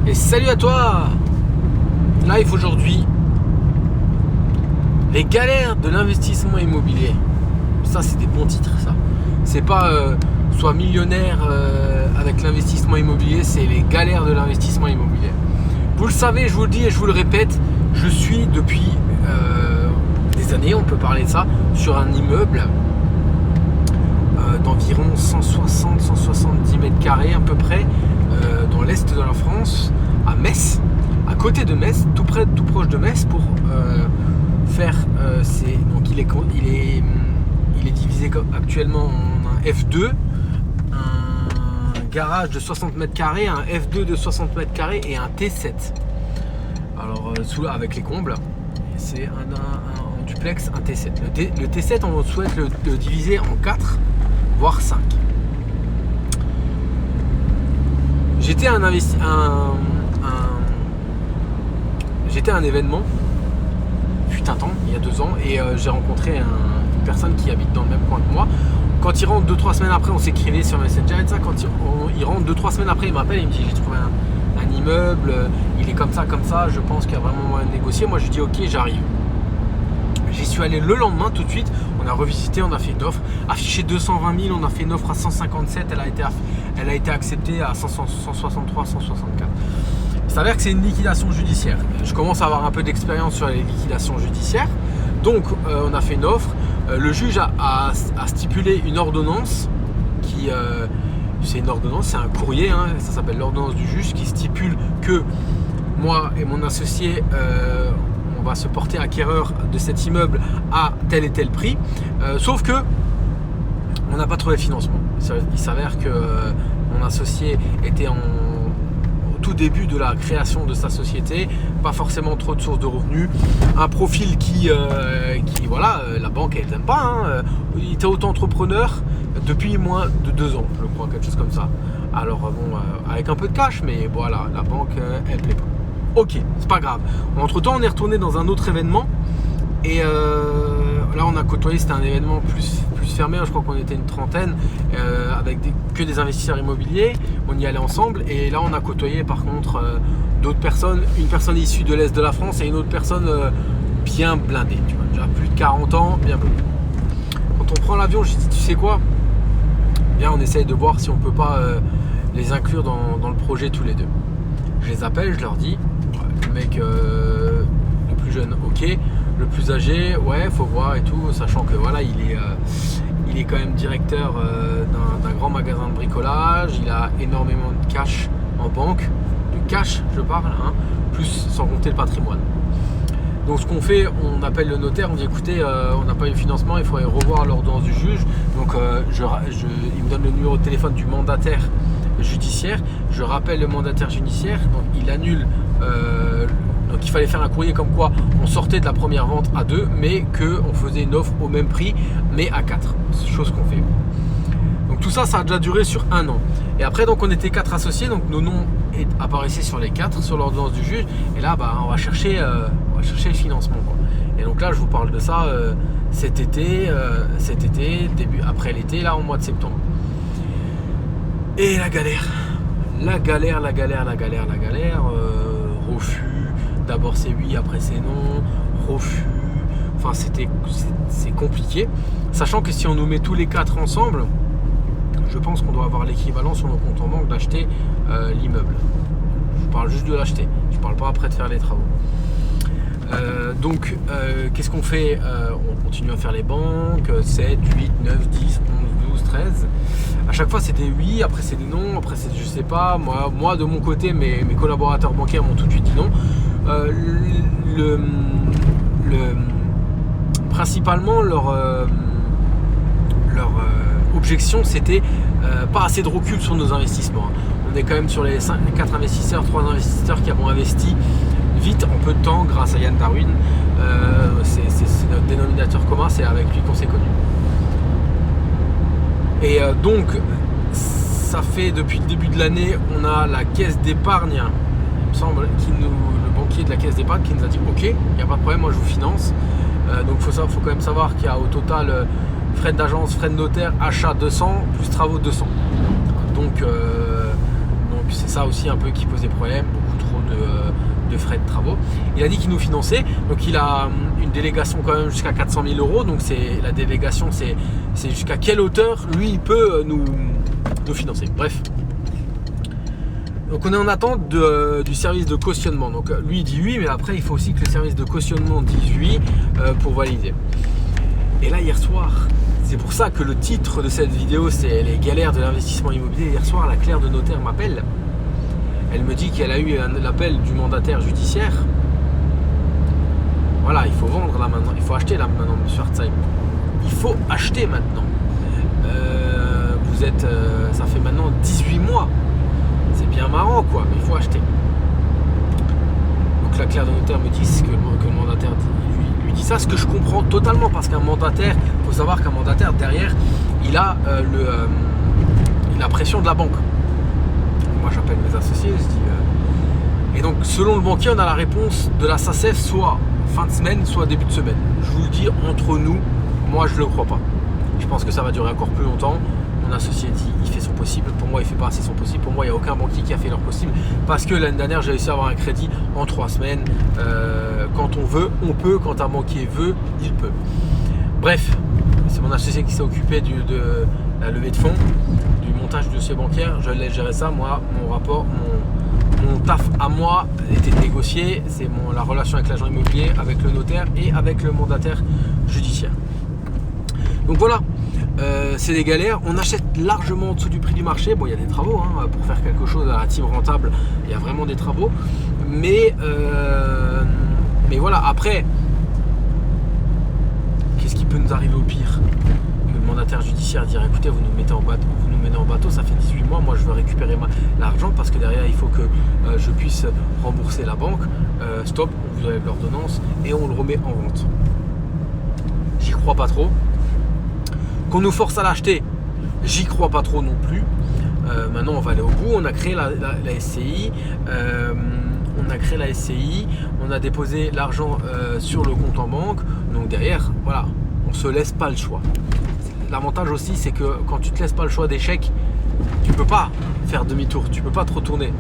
Et salut à toi. Live aujourd'hui. Les galères de l'investissement immobilier. Ça, c'est des bons titres, ça. C'est pas soit millionnaire avec l'investissement immobilier, c'est les galères de l'investissement immobilier. Vous le savez, je vous le dis et je vous le répète, je suis depuis des années, on peut parler de ça, sur un immeuble d'environ 160-170 mètres carrés à peu près, dans l'est de la France, à Metz, à côté de Metz, tout proche de Metz, pour faire donc il est divisé actuellement en un F2, un garage de 60 mètres carrés, un F2 de 60 mètres carrés et un T7. Alors avec les combles, c'est un duplex, un T7. Le T7, on souhaite le diviser en 4, voire 5. J'étais à un événement, fut un temps, il y a 2 ans, et j'ai rencontré une personne qui habite dans le même coin que moi. Quand il rentre 2-3 semaines après, on s'écrivait sur Messenger et ça. Quand il rentre 2-3 semaines après, il m'appelle, il me dit j'ai trouvé un immeuble, il est comme ça, je pense qu'il y a vraiment moyen de négocier. Moi je dis ok, j'arrive. J'y suis allé le lendemain tout de suite, on a revisité, on a fait une offre, affiché 220 000, on a fait une offre à 157, elle a été acceptée à 163, 164. Il s'avère que c'est une liquidation judiciaire. Je commence à avoir un peu d'expérience sur les liquidations judiciaires, donc on a fait une offre. Le juge a stipulé une ordonnance qui... c'est une ordonnance, c'est un courrier, hein, ça s'appelle l'ordonnance du juge, qui stipule que moi et mon associé... on va se porter acquéreur de cet immeuble à tel et tel prix, sauf que on n'a pas trouvé le financement. Il s'avère que mon associé était au tout début de la création de sa société, pas forcément trop de sources de revenus, un profil qui voilà, la banque elle n'aime pas, hein. Il était auto-entrepreneur depuis moins de 2 ans, je crois, quelque chose comme ça. Alors bon, avec un peu de cash, mais voilà, la banque elle plaît pas. Ok, c'est pas grave. Entre temps, on est retourné dans un autre événement et là, on a côtoyé. C'était un événement plus fermé. Je crois qu'on était une trentaine avec que des investisseurs immobiliers. On y allait ensemble et là, on a côtoyé par contre d'autres personnes. Une personne issue de l'est de la France et une autre personne bien blindée. Tu vois, déjà plus de 40 ans, bien blindée. Quand on prend l'avion, je dis tu sais quoi ? Bien, on essaye de voir si on peut pas les inclure dans le projet tous les deux. Je les appelle, je leur dis. Le mec le plus jeune, ok. Le plus âgé, ouais, faut voir et tout, sachant que voilà, il est quand même directeur d'un grand magasin de bricolage. Il a énormément de cash en banque, de cash, je parle, hein, plus sans compter le patrimoine. Donc ce qu'on fait, on appelle le notaire, on dit écoutez, on n'a pas eu le financement, il faudrait revoir l'ordonnance du juge. Donc il me donne le numéro de téléphone du mandataire judiciaire, je rappelle le mandataire judiciaire, donc il annule, donc il fallait faire un courrier comme quoi on sortait de la première vente à 2, mais qu'on faisait une offre au même prix, mais à 4, chose qu'on fait. Donc tout ça, ça a déjà duré sur 1 an. Et après, donc on était 4 associés, donc nos noms apparaissaient sur les 4, sur l'ordonnance du juge, et là, on va chercher le financement, quoi. Et donc là, je vous parle de ça cet été, après l'été, là, au mois de septembre. Et la galère, refus, d'abord c'est oui, après c'est non, refus, enfin c'est compliqué, sachant que si on nous met tous les 4 ensemble, je pense qu'on doit avoir l'équivalent sur nos comptes en banque d'acheter l'immeuble. Je parle juste de l'acheter, je parle pas après de faire les travaux. Donc qu'est-ce qu'on fait ? On continue à faire les banques, 7, 8, 9, 10, 11, 12, 13. À chaque fois c'est des oui, après c'est des non, après c'est je sais pas. Moi de mon côté, mes collaborateurs bancaires m'ont tout de suite dit non. Principalement leur objection, c'était pas assez de recul sur nos investissements. On est quand même sur les 4 investisseurs, 3 investisseurs qui avons investi vite, en peu de temps, grâce à Yann Darwin. C'est notre dénominateur commun, c'est avec lui qu'on s'est connus. Et donc, ça fait depuis le début de l'année, on a la caisse d'épargne, il me semble, le banquier de la caisse d'épargne qui nous a dit ok, il n'y a pas de problème, moi je vous finance. Donc il faut quand même savoir qu'il y a au total frais d'agence, frais de notaire, achat 200, plus travaux 200. Donc c'est ça aussi un peu qui posait problème, beaucoup trop de frais de travaux. Il a dit qu'il nous finançait, donc il a une délégation quand même jusqu'à 400 000 euros, donc la délégation c'est jusqu'à quelle hauteur lui il peut nous financer. Bref. Donc on est en attente du service de cautionnement. Donc lui il dit oui, mais après il faut aussi que le service de cautionnement dise oui pour valider. Et là hier soir, c'est pour ça que le titre de cette vidéo c'est les galères de l'investissement immobilier. Hier soir, la clerc de notaire m'appelle. Elle me dit qu'elle a eu l'appel du mandataire judiciaire. Voilà, il faut vendre là maintenant, il faut acheter là maintenant, monsieur Hartzheim. Il faut acheter maintenant. Ça fait maintenant 18 mois. C'est bien marrant quoi, mais il faut acheter. Donc la clerc de notaire me dit que le mandataire lui dit ça, ce que je comprends totalement, parce qu'un mandataire, il faut savoir qu'un mandataire derrière, il a la pression de la banque. Moi j'appelle mes associés, je dis et donc selon le banquier on a la réponse de la SACEF soit fin de semaine, soit début de semaine. Je vous le dis entre nous, moi je le crois pas. Je pense que ça va durer encore plus longtemps. Mon associé dit il fait son possible, pour moi il fait pas assez son possible, pour moi il n'y a aucun banquier qui a fait leur possible, parce que l'année dernière j'ai réussi à avoir un crédit en 3 semaines. Quand on veut, on peut, quand un banquier veut, il peut. Bref, c'est mon associé qui s'est occupé de la levée de fonds, du montage du dossier bancaire. Je laisse gérer ça. Moi, mon rapport, mon taf à moi était négocié. C'est la relation avec l'agent immobilier, avec le notaire et avec le mandataire judiciaire. Donc voilà, c'est des galères. On achète largement en dessous du prix du marché. Bon, il y a des travaux pour faire quelque chose à la team rentable. Il y a vraiment des travaux, mais voilà. Après, qu'est-ce qui peut nous arriver au pire? Que le mandataire judiciaire dire écoutez, vous nous mettez en bateau, ça fait 18 mois, moi je veux récupérer l'argent parce que derrière il faut que je puisse rembourser la banque. Stop, on vous enlève l'ordonnance et on le remet en vente. J'y crois pas trop. Qu'on nous force à l'acheter, j'y crois pas trop non plus. Maintenant on va aller au bout. On a créé la SCI. On a déposé l'argent sur le compte en banque. Donc derrière, voilà, on se laisse pas le choix. L'avantage aussi, c'est que quand tu te laisses pas le choix d'échec, tu peux pas faire demi-tour, tu peux pas te retourner.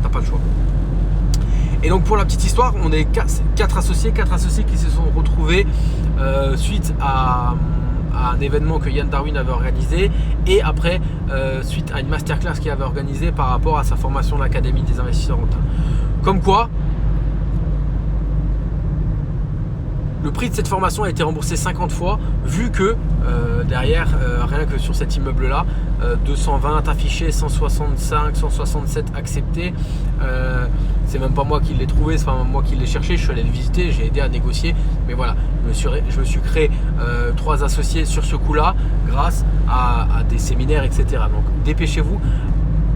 T'as pas le choix. Et donc pour la petite histoire, on est 4 associés qui se sont retrouvés suite à un événement que Yann Darwin avait organisé et après suite à une masterclass qu'il avait organisée par rapport à sa formation de l'Académie des investisseurs rentables. Comme quoi, le prix de cette formation a été remboursé 50 fois, vu que derrière, rien que sur cet immeuble-là, 220 affichés, 165, 167 acceptés. C'est même pas moi qui l'ai trouvé, c'est pas moi qui l'ai cherché. Je suis allé le visiter, j'ai aidé à négocier. Mais voilà, je me suis créé 3 associés sur ce coup-là, grâce à des séminaires, etc. Donc dépêchez-vous.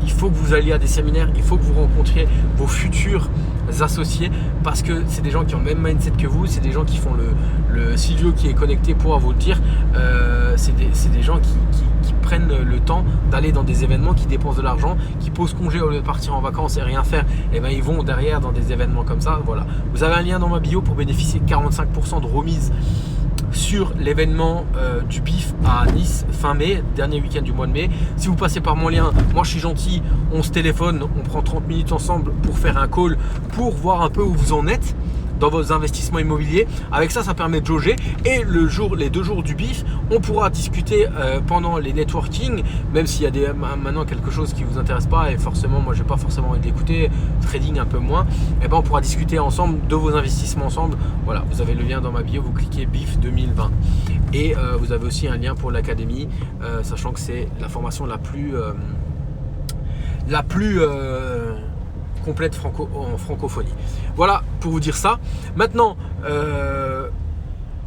Il faut que vous alliez à des séminaires, il faut que vous rencontriez vos futurs associés parce que c'est des gens qui ont le même mindset que vous, c'est des gens qui font le Silvio qui est connecté pourra vous le dire, c'est des gens qui prennent le temps d'aller dans des événements, qui dépensent de l'argent, qui posent congé au lieu de partir en vacances et rien faire, et ben ils vont derrière dans des événements comme ça. Voilà, vous avez un lien dans ma bio pour bénéficier de 45% de remise sur l'événement du BIF à Nice fin mai, dernier week-end du mois de mai. Si vous passez par mon lien, moi je suis gentil, on se téléphone, on prend 30 minutes ensemble pour faire un call, pour voir un peu où vous en êtes dans vos investissements immobiliers. Avec ça, ça permet de jauger. Et les 2 jours du BIF, on pourra discuter pendant les networking, même s'il y a maintenant quelque chose qui ne vous intéresse pas, et forcément, moi, je n'ai pas forcément envie d'écouter, trading un peu moins, et ben on pourra discuter ensemble de vos investissements ensemble. Voilà, vous avez le lien dans ma bio, vous cliquez BIF 2020. Et vous avez aussi un lien pour l'académie, sachant que c'est la formation la plus complète en francophonie. Voilà pour vous dire ça. Maintenant,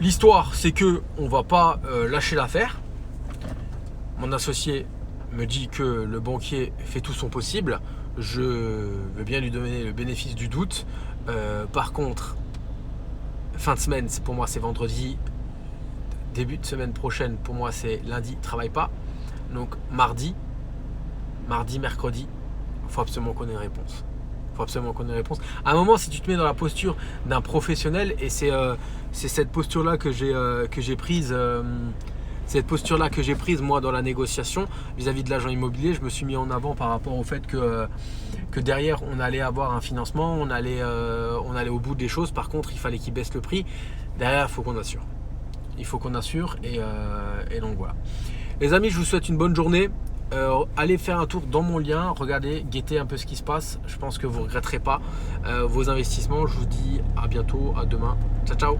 l'histoire, c'est que on va pas lâcher l'affaire. Mon associé me dit que le banquier fait tout son possible. Je veux bien lui donner le bénéfice du doute. Par contre, fin de semaine, pour moi, c'est vendredi. Début de semaine prochaine, pour moi, c'est lundi. Travaille pas. Donc mardi, mercredi, il faut absolument qu'on ait une réponse. À un moment, si tu te mets dans la posture d'un professionnel, et c'est cette posture-là que j'ai prise cette posture-là que j'ai prise moi dans la négociation vis-à-vis de l'agent immobilier. Je me suis mis en avant par rapport au fait que derrière on allait avoir un financement, on allait au bout des choses. Par contre, il fallait qu'il baisse le prix. Derrière, il faut qu'on assure. Il faut qu'on assure et donc voilà. Les amis, je vous souhaite une bonne journée. Allez faire un tour dans mon lien, regardez, guettez un peu ce qui se passe. Je pense que vous ne regretterez pas vos investissements. Je vous dis à bientôt, à demain. Ciao, ciao.